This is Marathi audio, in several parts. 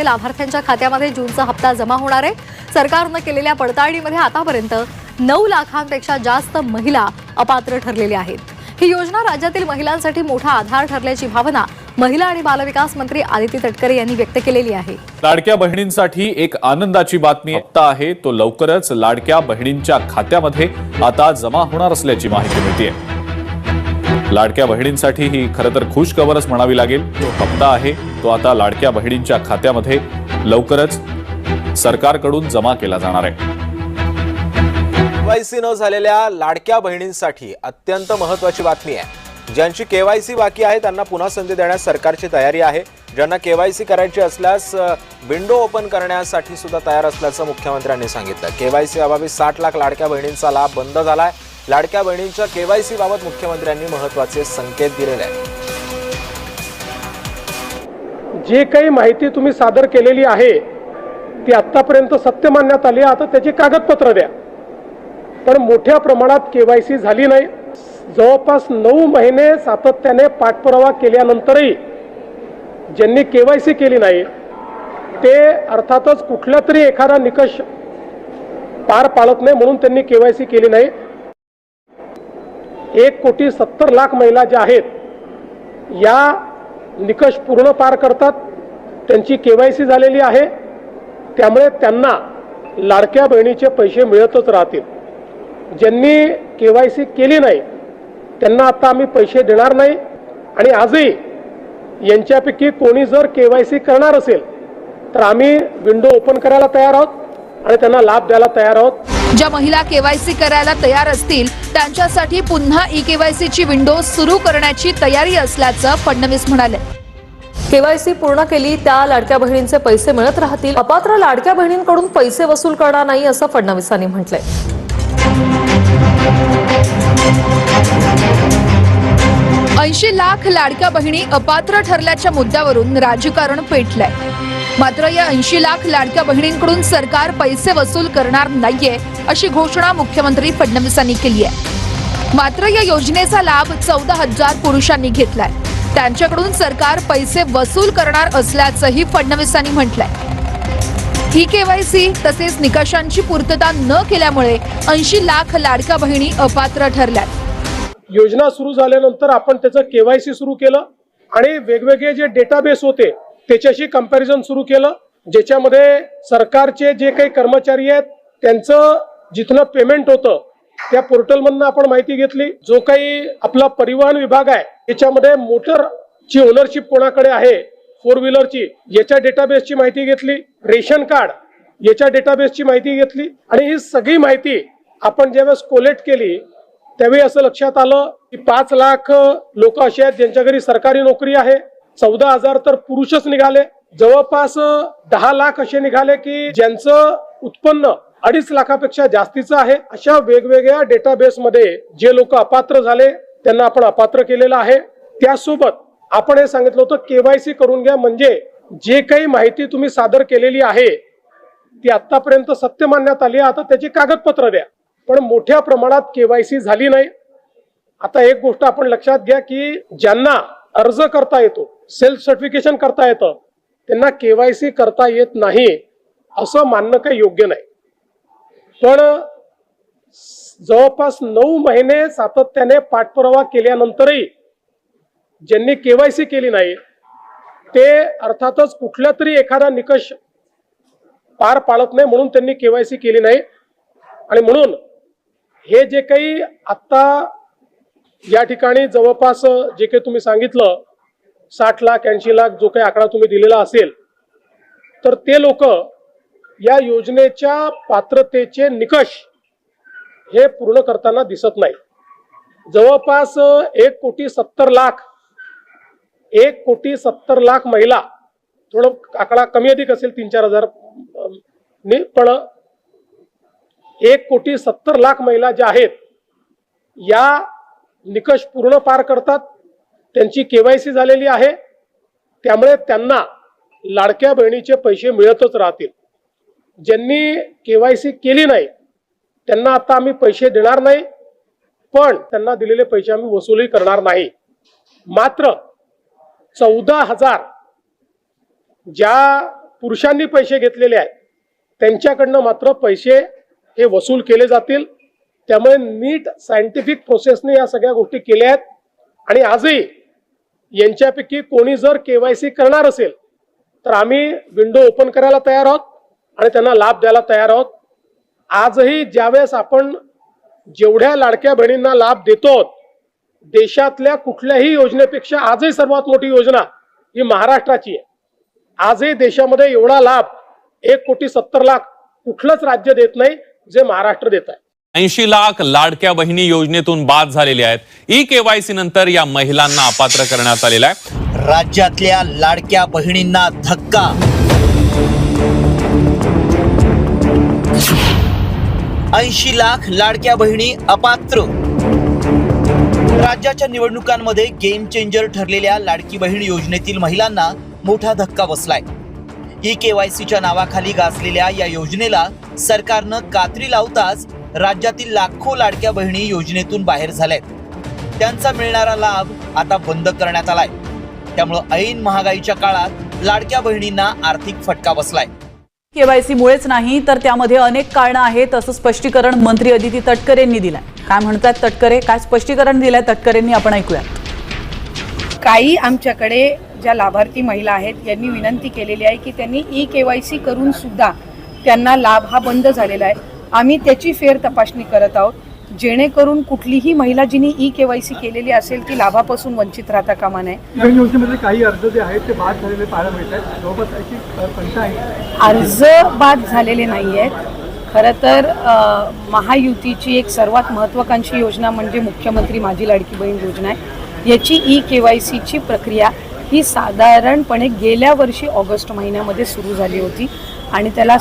लाभार्थ्यांच्या खात्यामध्ये जूनचा हप्ता जमा होणार आहे। सरकारने केलेल्या पडताळणीमध्ये आतापर्यंत 9 लाखांपेक्षा जास्त महिला अपात्र ठरलेल्या आहेत। ही योजना राज्यातील महिलांसाठी मोठा आधार ठरल्याची भावना महिला आणि बालविकास मंत्री आदिती तटकरे यांनी व्यक्त केलेली आहे। लाडक्या बहिणींसाठी एक आनंदाची बातमी हप्ता आहे तो लवकरच लाडक्या बहिणींच्या खात्यामध्ये आता जमा होणार असल्याची माहिती मिळते। लाडक्या बहिणींसाठी ही खरं तर खुश खबरच म्हणावी लागेल। तो हप्ता आहे तो आता लाडक्या बहिणींच्या खात्यामध्ये लवकरच सरकारकडून जमा केला जाणार आहे। केवायसी न झालेल्या लाडक्या बहिणींसाठी अत्यंत महत्त्वाची बातमी आहे। ज्यांची केवायसी बाकी आहे त्यांना पुन्हा संधी देण्यास सरकारची तयारी आहे। ज्यांना केवायसी करायची असल्यास विंडो ओपन करण्यासाठी सुद्धा तयार असल्याचं मुख्यमंत्र्यांनी सांगितलं। केवायसी अभावी 60 लाख लाडक्या बहिणींचा लाभ बंद झालाय। लाडक्या बहिणींच्या केवायसी बाबत मुख्यमंत्र्यांनी महत्त्वाचे संकेत दिलेले आहेत। जे काही माहिती तुम्ही सादर केलेली आहे ती आतापर्यंत सत्य मानण्यात आली, आता त्याची कागदपत्र द्या। पण मोठ्या प्रमाणात केवायसी झाली नाही। जवळपास 9 महिने सातत्याने पाठपुरावा केल्यानंतरही ज्यांनी केवायसी केली नाही ते अर्थातच कुठला तरी एखादा निकष पार पाडत नाही म्हणून त्यांनी केवायसी केली नाही। 1,70,00,000 महिला ज्या आहेत या निकष पूर्ण पार करतात, त्यांची केवायसी झालेली आहे, त्यामुळे त्यांना लाडक्या बहिणीचे पैसे मिळतच राहतील। ज्यांनी केवायसी केली नाही त्यांना आता आम्ही पैसे देणार नाही आणि आजही यांच्यापैकी कोणी जर केवायसी करणार असेल तर आम्ही विंडो ओपन करायला तयार आहोत आणि त्यांना लाभ द्यायला तयार आहोत। ज्या महिला केवायसी करायला तयार असतील त्यांच्यासाठी पुन्हा ई-केवायसी ची विंडो सुरू करण्याची तयारी असल्याचं फडणवीस म्हणाले। केवायसी पूर्ण केली त्या लाडक्या बहिणींचे पैसे मिळत राहतील। अपात्र लाडक्या बहिणींकडून पैसे वसूल करणार नाही असं फडणवीसांनी म्हटलंय। 80 लाख लाडक्या बहिणी अपात्र ठरल्याच्या मुद्द्यावरून राजकारण पेटलंय। मात्र या 80 लाख लाडक्या बहिणींकडून सरकार पैसे वसूल करणार नाहीये अशी घोषणा मुख्यमंत्री फडणवीसांनी केली आहे। मात्र या योजनेचा लाभ 14,000 पुरुषांनी घेतलाय। त्यांच्याकडून सरकार पैसे वसूल करणार असल्याचंही फडणवीसांनी म्हटलंय। ही केवायसी तसेच निकषांची पूर्तता न केल्यामुळे 80 लाख लाडक्या बहिणी अपात्र ठरल्यात। योजना सुरू झाल्यानंतर आपण त्याचं केवायसी सुरू केलं आणि वेगवेगळे जे डेटाबेस होते त्याच्याशी कंपॅरिझन सुरू केलं, ज्याच्यामध्ये सरकारचे जे काही कर्मचारी आहेत त्यांचं जिथनं पेमेंट होतं त्या पोर्टलमधनं आपण माहिती घेतली। जो काही आपला परिवहन विभाग आहे त्याच्यामध्ये मोटरची ओनरशिप कोणाकडे आहे, 4 व्हीलरची, याच्या डेटाबेसची माहिती घेतली। रेशन कार्ड याच्या डेटाबेसची माहिती घेतली आणि ही सगळी माहिती आपण ज्यावेळेस कोलेक्ट केली त्यावेळी असं लक्षात आलं की 5 लाख लोक असे आहेत ज्यांच्या घरी सरकारी नोकरी आहे। 14,000 तर पुरुषच निघाले। जवळपास 10 लाख असे निघाले की ज्यांचं उत्पन्न 2.5 लाखापेक्षा जास्तीचं आहे। अशा वेगवेगळ्या डेटाबेस मध्ये जे लोक अपात्र झाले त्यांना आपण अपात्र केलेलं आहे। त्यासोबत आपण हे सांगितलं होतं केवायसी करून घ्या, म्हणजे जे काही माहिती तुम्ही सादर केलेली आहे ती आतापर्यंत सत्य मानण्यात आली, आता त्याची कागदपत्र द्या। पण मोठ्या प्रमाणात केवायसी झाली नाही। आता एक गोष्ट आपण लक्षात घ्या की ज्यांना अर्ज करता येतो, सेल्फ सर्टिफिकेशन करता येतं, त्यांना केवायसी करता येत नाही असं मानणं काही योग्य नाही। पण जवळपास 9 महिने सातत्याने पाठपुरावा केल्यानंतरही ज्यांनी केवायसी केली नाही ते अर्थातच कुठला तरी एखादा निकष पार पाडत नाही म्हणून त्यांनी केवायसी केली नाही। आणि म्हणून हे जे काही आता या ठिकाणी जवळपास जे काही तुम्ही सांगितलं 60 लाख 80 लाख जो काही आकडा तुम्ही दिलेला असेल तर ते लोक या योजनेच्या पात्रतेचे निकष हे पूर्ण करताना दिसत नाही। जवळपास 1,70,00,000 महिला, थोडं आकडा कमी अधिक असेल 3-4 हजार, पण 1,70,00,000 महिला ज्या आहेत या निकष पूर्ण पार करतात, त्यांची केवायसी झालेली आहे, त्यामुळे त्यांना लाडक्या बहिणीचे पैसे मिळतच राहतील। ज्यांनी केवायसी केली नाही त्यांना आता आम्ही पैसे देणार नाही, पण त्यांना दिलेले पैसे आम्ही वसूली करणार नाही। मात्र 14,000 ज्या पुरुषांनी पैसे घेतलेले आहेत त्यांच्याकडनं मात्र पैसे हे वसूल केले जातील. त्यामुळे नीट सायंटिफिक प्रोसेसने या सगळ्या गोष्टी केल्या आहेत आणि आजही यांच्यापैकी कोणी जर केवायसी करणार असेल तर आम्ही विंडो ओपन करायला तयार आहोत आणि त्यांना लाभ द्यायला तयार आहोत. आजही ज्यावेळेस आपण जेवढ्या लाडक्या बहिणींना लाभ देतो देशातल्या कुठल्याही योजनेपेक्षा आजही सर्वात मोठी योजना ही महाराष्ट्राची आहे. आजही देशामध्ये एवढा लाभ 1,70,00,000 कुठलंच राज्य देत नाही जे महाराष्ट्र देत आहे. 80 लाख लाडक्या बहिणी योजनेतून बाद झालेल्या आहेत. ई-केवायसी नंतर या महिलांना अपात्र करण्यात आलेला आहे. राज्यातल्या लाडक्या बहिणींना धक्का. 80 लाख लाडक्या बहिणी अपात्र. राज्याच्या निवडणुकांमध्ये गेम चेंजर ठरलेल्या लाडकी बहीण योजनेतील महिलांना मोठा धक्का बसलाय. ई-केवायसीच्या नावाखाली गाजलेल्या या योजनेला सरकारनं कात्री लावताच राज्यातील लाखो लाडक्या बहिणी योजनेतून बाहेर झाल्यात. त्यांचा मिळणारा लाभ आता बंद करण्यात आलाय. त्यामुळे ऐन महागाईच्या काळात लाडक्या बहिणींना आर्थिक फटका बसलाय. केवायसी मुळेच नाही तर त्यामध्ये अनेक कारणं आहेत असं स्पष्टीकरण मंत्री अदिती तटकरे यांनी दिलंय. काय म्हणतात तटकरे, काय स्पष्टीकरण दिलंय तटकरेंनी आपण ऐकूया. काही आमच्याकडे ज्या लाभार्थी महिला आहेत यांनी विनंती केलेली आहे की त्यांनी ई-केवायसी करून सुद्धा त्यांना लाभ हा बंद झालेला आहे. आम्ही त्याची फेर तपासणी करत आहोत जेणेकरून कुठलीही महिला जिने ई-केवायसी केलेली असेल ती लाभापासून वंचित राहता कामा नये. योजनेमध्ये काही अर्ज जे आहेत ते बाद झालेले पाहायला मिळत आहेत. जवळपास अशी संख्या आहे. अर्ज बाद झालेले नाही आहेत. खरं तर महायुतीची एक सर्वात महत्त्वाकांक्षी योजना म्हणजे मुख्यमंत्री माझी लाडकी बहीण योजना आहे. याची ई-केवायसीची प्रक्रिया ही साधारणपणे गेल्या वर्षी ऑगस्ट महिन्यामध्ये सुरू झाली होती आणि त्याला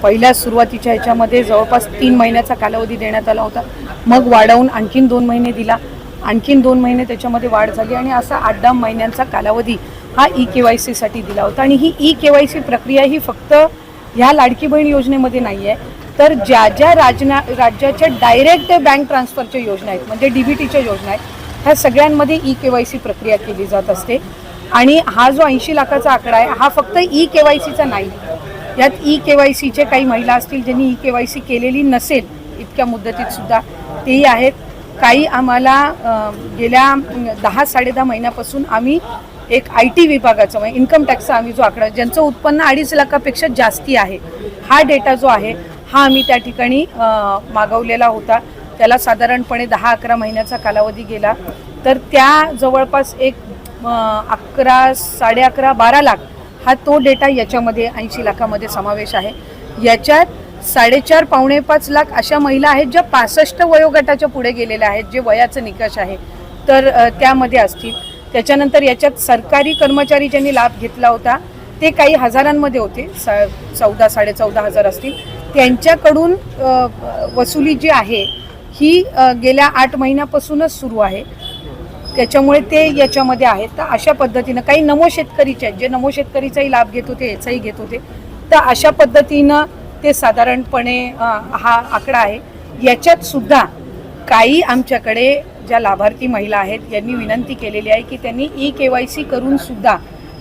पहिल्या सुरुवातीच्या ह्याच्यामध्ये जवळपास 3 महिन्याचा कालावधी देण्यात आला होता. मग वाढवून आणखीन 2 महिने दिला, आणखीन 2 महिने त्याच्यामध्ये वाढ झाली आणि असा 8-10 महिन्यांचा कालावधी हा ई-केवायसीसाठी दिला होता. आणि ही ई-केवायसी प्रक्रिया ही फक्त ह्या लाडकी बहीण योजनेमध्ये नाही आहे तर ज्या ज्या राज्याच्या डायरेक्ट बँक ट्रान्सफरच्या योजना आहेत म्हणजे DBTच्या योजना आहेत ह्या सगळ्यांमध्ये ई-केवायसी प्रक्रिया केली जात असते. आणि हा जो 80 लाखाचा आकडा आहे हा फक्त ई-केवायसीचा नाही. यात ई-केवायसीचे काही महिला असतील ज्यांनी ई-केवायसी केलेली नसेल इतक्या मुदतीत सुद्धा तेही आहेत. काही आम्हाला गेल्या 10-10.5 महिन्यापासून आम्ही एक IT विभागाचा म्हणजे इन्कम टॅक्सचा आम्ही जो आकडा ज्यांचं उत्पन्न 2.5 लाखापेक्षा जास्ती आहे हा डेटा जो आहे हा आम्ही त्या ठिकाणी मागवलेला होता. त्याला साधारणपणे 10-11 महिन्याचा कालावधी गेला तर त्या जवळपास एक 11, 11.5, 12 लाख हा तो डेटा याच्यामध्ये 80 लाखामध्ये समावेश आहे. याच्यात 4.5 पावणे 5 लाख अशा महिला आहेत ज्या 65 वयोगटाच्या पुढे गेलेल्या आहेत जे वयाचं निकष आहे तर त्यामध्ये असतील. त्याच्यानंतर याच्यात सरकारी कर्मचारी ज्यांनी लाभ घेतला होता ते काही हजारांमध्ये होते 14-14.5 हजार असतील. त्यांच्याकडून वसुली जी आहे ही गेल्या 8 महिन्यापासूनच सुरू आहे त्याच्यामुळे ते याच्यामध्ये आहेत. तर अशा पद्धतीनं काही नमो शेतकरीचे आहेत जे नमो शेतकरीचाही लाभ घेत होते याचाही घेत होते तर अशा पद्धतीनं ते साधारणपणे हा आकडा आहे. याच्यात सुद्धा काही आमच्याकडे ज्या लाभार्थी महिला आहेत यांनी विनंती केलेली आहे की त्यांनी ई-केवायसी करून सुद्धा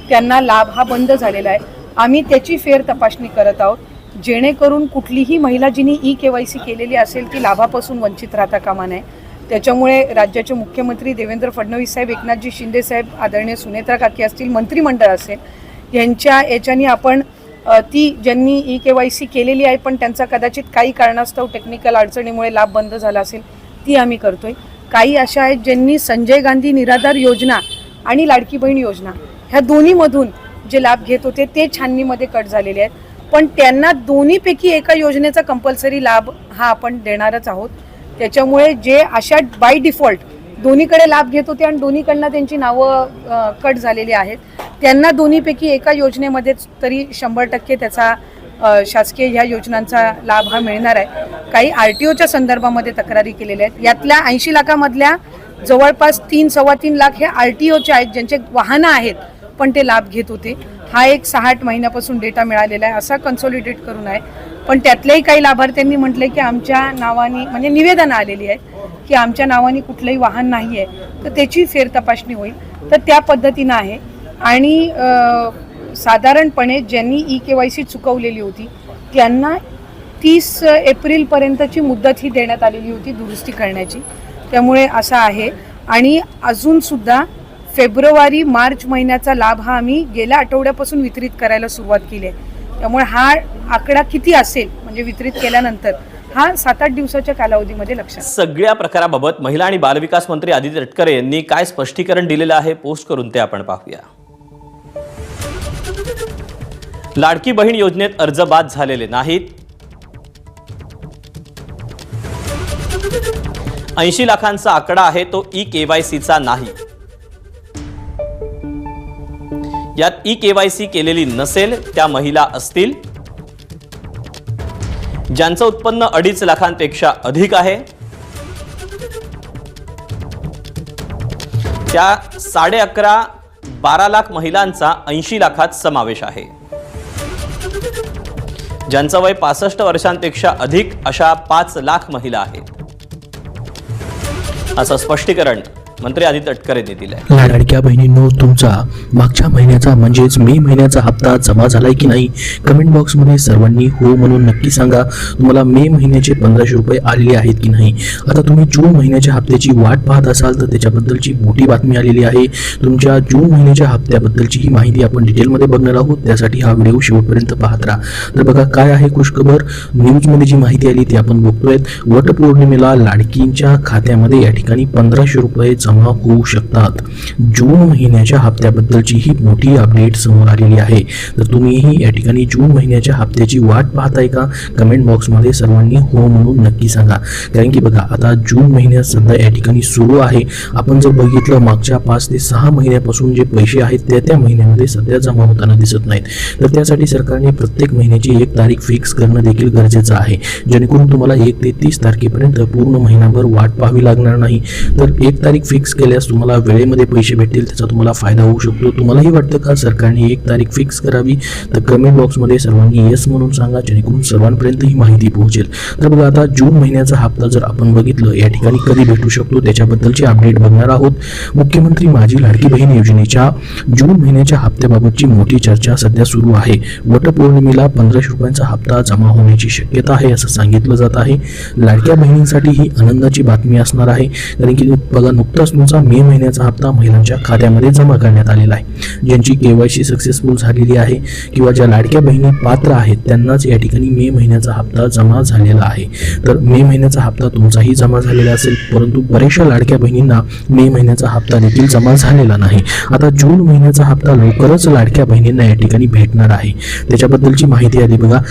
त्यांना लाभ हा बंद झालेला आहे. आम्ही त्याची फेर तपासणी करत आहोत जेणेकरून कुठलीही महिला जिने ई-केवायसी केलेली असेल ती लाभापासून वंचित राहता कामा नये. त्याच्यामुळे राज्याचे मुख्यमंत्री देवेंद्र फडणवीस साहेब, एकनाथजी शिंदे साहेब, आदरणीय सुनेत्रा काकी असतील, मंत्रिमंडळ असेल यांच्या याच्यानी आपण ती ज्यांनी ई-केवायसी केलेली आहे पण त्यांचा कदाचित काही कारणास्तव टेक्निकल अडचणीमुळे लाभ बंद झाला असेल ती आम्ही करतोय. काही अशा आहेत ज्यांनी संजय गांधी निराधार योजना आणि लाडकी बहीण योजना ह्या दोन्हीमधून जे लाभ घेत होते ते छाननीमध्ये कट झालेले आहेत पण त्यांना दोन्हीपैकी एका योजनेचा कंपल्सरी लाभ हा आपण देणारच आहोत. त्याच्यामुळे जे अशा बाय डिफॉल्ट दोन्हीकडे लाभ घेत होते आणि दोन्हीकडनं त्यांची नावं कट झालेली आहेत त्यांना दोन्हीपैकी एका योजनेमध्येच तरी 100% त्याचा शासकीय ह्या योजनांचा लाभ हा मिळणार आहे. काही RTOच्या संदर्भामध्ये तक्रारी केलेल्या आहेत. यातल्या 80 लाखामधल्या जवळपास 3-3.25 लाख हे RTOचे आहेत ज्यांचे वाहनं आहेत पण ते लाभ घेत होते. हा एक 6-8 महिन्यापासून डेटा मिळालेला आहे असा कन्सॉलिडेट करून आहे. पण त्यातल्याही काही लाभार्थ्यांनी म्हटले की आमच्या नावाने म्हणजे निवेदनं आलेली आहेत की आमच्या नावाने कुठलंही वाहन नाही आहे तर त्याची फेर तपासणी होईल तर त्या पद्धतीनं आहे. आणि साधारणपणे ज्यांनी EKYC चुकवलेली होती त्यांना 30 एप्रिलपर्यंतची मुदत ही देण्यात आलेली होती दुरुस्ती करण्याची. त्यामुळे असं आहे. आणि अजूनसुद्धा फेब्रुवारी मार्च महिन्याचा लाभ हा आम्ही गेल्या आठवड्यापासून वितरित करायला सुरुवात केली आहे. त्यामुळे हा आकडा किती असेल म्हणजे वितरित केल्यानंतर हा 7-8 दिवसाच्या कालावधीमध्ये लक्षात. सगळ्या प्रकाराबाबत महिला आणि बालविकास मंत्री आदिती तटकरे यांनी काय स्पष्टीकरण दिलेलं आहे पोस्ट करून ते आपण पाहूया. लाडकी बहीण योजनेत अर्ज बाद झालेले नाहीत. 80 लाखांचा आकडा आहे तो EKYCचा नाही. यात EKYC केलेली नसेल त्या महिला असतील ज्यांचं उत्पन्न 2.5 लाखांपेक्षा अधिक आहे. त्या 11.5-12 लाख महिलांचा 80 लाखात समावेश आहे. ज्यांचं वय 65 वर्षांपेक्षा अधिक अशा 5 लाख महिला आहेत, असं स्पष्टीकरण मंत्री आदिती तटकरे यांनी दिलंय. लाडक्या बहिणींनो, तुमचा मागच्या महिन्याचा म्हणजेच मे महिन्याचा हप्ता जमा झालाय की नाही कमेंट बॉक्समध्ये सर्वांनी हो म्हणून नक्की सांगा. तुम्हाला मे महिन्याचे 1500 रुपये आलेले आहेत की नाही. आता तुम्ही जून महिन्याच्या हप्त्याची वाट पाहत असाल तर त्याच्याबद्दलची मोठी बातमी आलेली आहे. तुमच्या जून महिन्याच्या हप्त्याबद्दलची ही माहिती आपण डिटेलमध्ये बघणार आहोत. त्यासाठी हा व्हिडिओ शेवटपर्यंत पाहत राहा. तर बघा काय आहे खुशखबर. न्यूजमध्ये जी माहिती आली ती आपण बघतोय. वटपौर्णिमेला लाडकींच्या खात्यामध्ये या ठिकाणी 1500 रुपये जमा होऊ शकतात. जून महिन्याच्या हप्त्याबद्दलची ही मोठी अपडेट समोर आलेली आहे. तर तुम्हीही या ठिकाणी जून महिन्याच्या हप्त्याची वाट पाहताय का कमेंट बॉक्समध्ये सर्वांनी हो म्हणून नक्की सांगा. कारण की बघा आता जून महिन्यात सध्या या ठिकाणी सुरू आहे. आपण जर बघितलं मागच्या 5 ते 6 महिन्यापासून जे पैसे आहेत त्या महिन्यामध्ये सध्या जमा होताना दिसत नाहीत. तर त्यासाठी सरकारने प्रत्येक महिन्याची 1 तारीख फिक्स करणं देखील गरजेचं आहे, जेणेकरून तुम्हाला 1 ते 30 तारखेपर्यंत पूर्ण महिनाभर वाट पाहावी लागणार नाही. तर 1 तारीख फिक्स केल्यास तुम्हाला वेळेमध्ये पैसे भेटतील, त्याचा तुम्हाला फायदा होऊ शकतो. तुम्हालाही वाटतं का सरकारने 1 तारीख फिक्स करावी तर कमेंट बॉक्समध्ये सर्वांनी येस म्हणून सांगा, जेणेकरून सर्वांपर्यंत ही माहिती पोहोचेल. तर बघा आता जून महिन्याचा हप्ता जर आपण बघितलं या ठिकाणी कधी भेटू शकतो त्याच्याबद्दलची अपडेट बघणार आहोत. मुख्यमंत्री माझी लाडकी बहीण योजनेच्या जून महिन्याच्या हप्त्याबाबतची मोठी चर्चा सध्या सुरू आहे. वटपौर्णिमेला 1500 रुपयांचा हप्ता जमा होण्याची शक्यता आहे असं सांगितलं जात आहे. लाडक्या बहिणींसाठी ही आनंदाची बातमी असणार आहे. कारण की बघा नुकताच तुमचा मे महिन्याचा हप्ता महिलांच्या खात्यामध्ये जमा करण्यात आलेला आहे. ज्यांची KYC सक्सेसफुल झालेली आहे किंवा ज्या लाडक्या बहिणी पात्र आहेत त्यांनाच या ठिकाणी मे महिन्याचा हप्ता जमा झालेला आहे. तर मे महिन्याचा हप्ता तुमचाही जमा झालेला असेल, परंतु बऱ्याचशा लाडक्या बहिणींना मे महिन्याचा हप्ता देखील जमा झालेला नाही. आता जून महिन्याचा हप्ता लवकरच लाडक्या बहिणींना या ठिकाणी भेटणार आहे. त्याच्याबद्दलची माहिती आली बघा.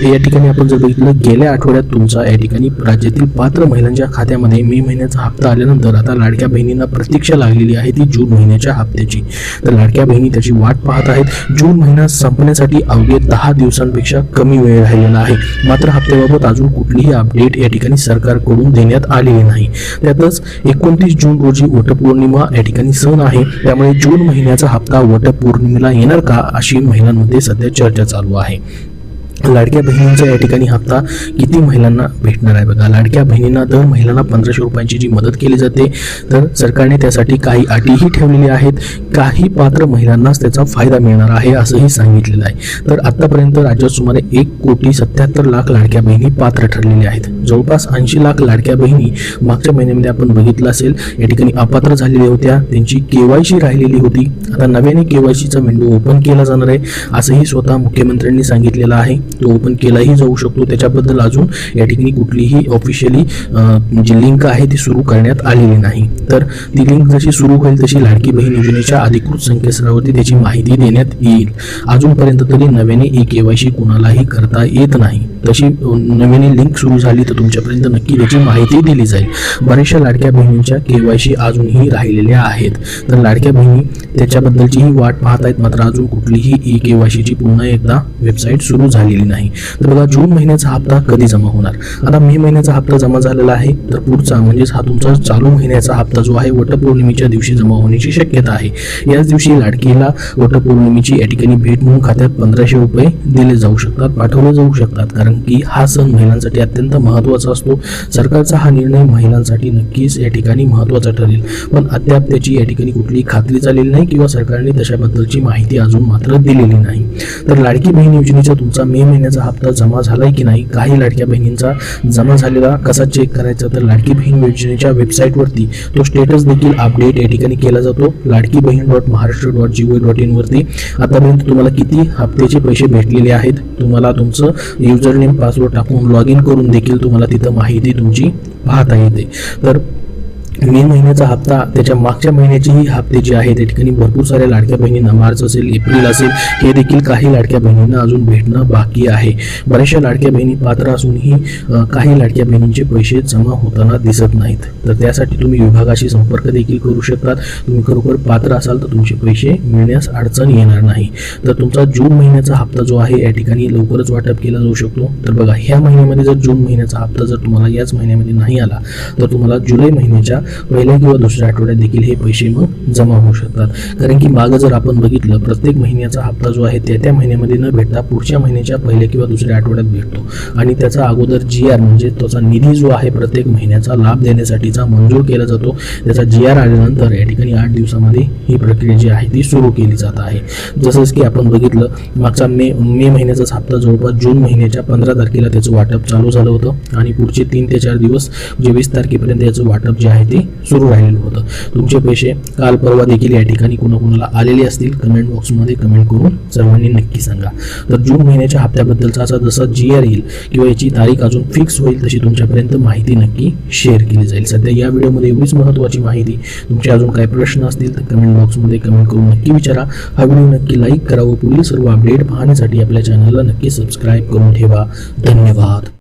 या ठिकाणी आपण जर बघितलं गेल्या आठवड्यात तुमचा या ठिकाणी राज्यातील पात्र महिलांच्या खात्यामध्ये मे महिन्याचा हप्ता आल्यानंतर आता लाडक्या बहिणींना प्रतीक्षा लागलेली आहे ती जून महिन्याच्या हप्त्याची. तर लाडक्या बहिणी त्याची वाट पाहत आहेत. जून महिना संपण्यासाठी अवघे 10 दिवसांपेक्षा कमी वेळ राहिलेला आहे. मात्र हप्त्याबाबत अजून कुठलीही अपडेट या ठिकाणी सरकारकडून देण्यात आलेली नाही. त्यातच 29 जून रोजी वटपौर्णिमा या ठिकाणी सण आहे. त्यामुळे जून महिन्याचा हप्ता वटपौर्णिमेला येणार का अशी महिलांमध्ये सध्या चर्चा चालू आहे. लाडक्या बहिणींचा या ठिकाणी हप्ता किती महिलांना भेटणार आहे बघा. लाडक्या बहिणींना दर महिलांना 1500 रुपयांची जी मदत केली जाते तर सरकारने त्यासाठी काही अटीही ठेवलेल्या आहेत. काही पात्र महिलांनाच त्याचा फायदा मिळणार आहे असंही सांगितलेलं आहे. तर आतापर्यंत राज्यात सुमारे 1,77,00,000 लाडक्या बहिणी पात्र ठरलेल्या आहेत. जवळपास 80 लाख लाडक्या बहिणी मागच्या महिन्यामध्ये आपण बघितलं असेल या ठिकाणी अपात्र झालेल्या होत्या. त्यांची KYC राहिलेली होती. आता नव्याने KYCचा विंडो ओपन केला जाणार आहे असंही स्वतः मुख्यमंत्र्यांनी सांगितलेलं आहे. तो ओपन केलाही जाऊ शकतो. त्याच्याबद्दल अजून या ठिकाणी कुठलीही ऑफिशियली जी लिंक आहे ती सुरू करण्यात आलेली नाही. तर ती लिंक जशी सुरू होईल तशी लाडकी बहीण योजनेच्या अधिकृत संकेतस्थळावरती त्याची माहिती देण्यात येईल. अजूनपर्यंत तरी नव्याने KYC कुणालाही करता येत नाही. तशी नव्याने लिंक सुरू झाली तर तुमच्यापर्यंत नक्की त्याची माहिती दिली जाईल. बऱ्याचशा लाडक्या बहिणींच्या KYC अजूनही राहिलेल्या आहेत. तर लाडक्या बहिणी त्याच्याबद्दलचीही वाट पाहत आहेत. मात्र अजून कुठलीही KYCची पुन्हा एकदा वेबसाईट सुरू झालेली दिलेली नाही. तर बघा, जून महिन्याचा हप्ता कधी जमा होणार? आता मे महिन्याचा हप्ता जमा झालेला आहे, तर पुढचा म्हणजेच हा तुमचा चालू महिन्याचा हप्ता जो आहे वटपौर्णिमेच्या दिवशी जमा होण्याची शक्यता आहे. याच दिवशी लाडकीला वटपौर्णिमेची या ठिकाणी भेट म्हणून खात्यात 1500 रुपये दिले जाऊ शकतात, पाठवले जाऊ शकतात. कारण की हा सण महिलांसाठी अत्यंत महत्त्वाचा असतो. सरकारचा हा निर्णय महिलांसाठी नक्कीच या ठिकाणी महत्त्वाचा ठरेल, पण अद्याप त्याची या ठिकाणी कुठलीही खात्री झालेली नाही किंवा सरकारने तशाबद्दलची माहिती अजून मात्र दिलेली नाही. तर लाडकी बहीण योजनेचा तुमचा मे महिन्याचा हप्ता जमा झालाय की नाही, काही लाडक्या बहिणींचा जमा झालेला कसा चेक करायचा? तर लाडकी बहीण योजनेच्या वेबसाईटवरती तो स्टेटस देखील अपडेट या ठिकाणी केला जातो. लाडकी बहीण .महाराष्ट्र.gov.in वरती आतापर्यंत तुम्हाला किती हप्त्याचे पैसे भेटलेले आहेत, तुम्हाला तुमचं युजर नेम पासवर्ड टाकून लॉग इन करून देखील तुम्हाला तिथं माहिती तुमची पाहता येते. तर मे महिन्याचा हप्ता, त्याच्या मागच्या महिन्याचीही हप्ते जे आहेत त्या ठिकाणी भरपूर साऱ्या लाडक्या बहिणींना, मार्च असेल, एप्रिल असेल, हे देखील काही लाडक्या बहिणींना अजून भेटणं बाकी आहे. बऱ्याचशा लाडक्या बहिणी पात्र असूनही काही लाडक्या बहिणींचे पैसे जमा होताना दिसत नाहीत. तर त्यासाठी तुम्ही विभागाशी संपर्क देखील करू शकतात. तुम्ही खरोखर पात्र असाल तर तुमचे पैसे मिळण्यास अडचण येणार नाही. तर तुमचा जून महिन्याचा हप्ता जो आहे या ठिकाणी लवकरच वाटप केला जाऊ शकतो. तर बघा, ह्या महिन्यामध्ये जर जून महिन्याचा हप्ता जर तुम्हाला याच महिन्यामध्ये नाही आला, तर तुम्हाला जुलै महिन्याच्या पहिल्या किंवा दुसऱ्या आठवड्यात देखील हे पैसे मग जमा होऊ शकतात. कारण की मागं जर आपण बघितलं, प्रत्येक महिन्याचा हप्ता जो आहे त्या महिन्यामध्ये न भेटता पुढच्या महिन्याच्या पहिल्या किंवा दुसऱ्या आठवड्यात भेटतो. आणि त्याचा अगोदर GR म्हणजे त्याचा निधी जो आहे प्रत्येक महिन्याचा लाभ देण्यासाठीचा मंजूर केला जातो. त्याचा GR आल्यानंतर या ठिकाणी 8 दिवसामध्ये ही प्रक्रिया जी आहे ती सुरू केली जात आहे. जसंच की आपण बघितलं, मागचा मे महिन्याचा हप्ता जवळपास जून महिन्याच्या 15 तारखेला त्याचं वाटप चालू झालं होतं आणि पुढचे 3 ते 4 दिवस म्हणजे 20 तारखेपर्यंत याचं वाटप जे आहे ते सुरू राहिलेलं होतं. तुमचे पैसे काल परवा देखील या ठिकाणी कोणाकोणाला आलेले असतील, कमेंट बॉक्समध्ये कमेंट करून सर्वांनी नक्की सांगा. तर जून महिन्याच्या हप्त्याबद्दलचा असा जसा GR येईल किंवा याची तारीख अजून फिक्स होईल तशी तुमच्यापर्यंत माहिती नक्की शेअर केली जाईल. सध्या या व्हिडिओमध्ये एवढीच महत्त्वाची माहिती. तुमचे अजून काही प्रश्न असतील तर कमेंट बॉक्समध्ये कमेंट करून नक्की विचारा. हा व्हिडिओ नक्की लाईक करा व पुढील सर्व अपडेट पाहण्यासाठी आपल्या चॅनलला नक्की सबस्क्राईब करून ठेवा. धन्यवाद.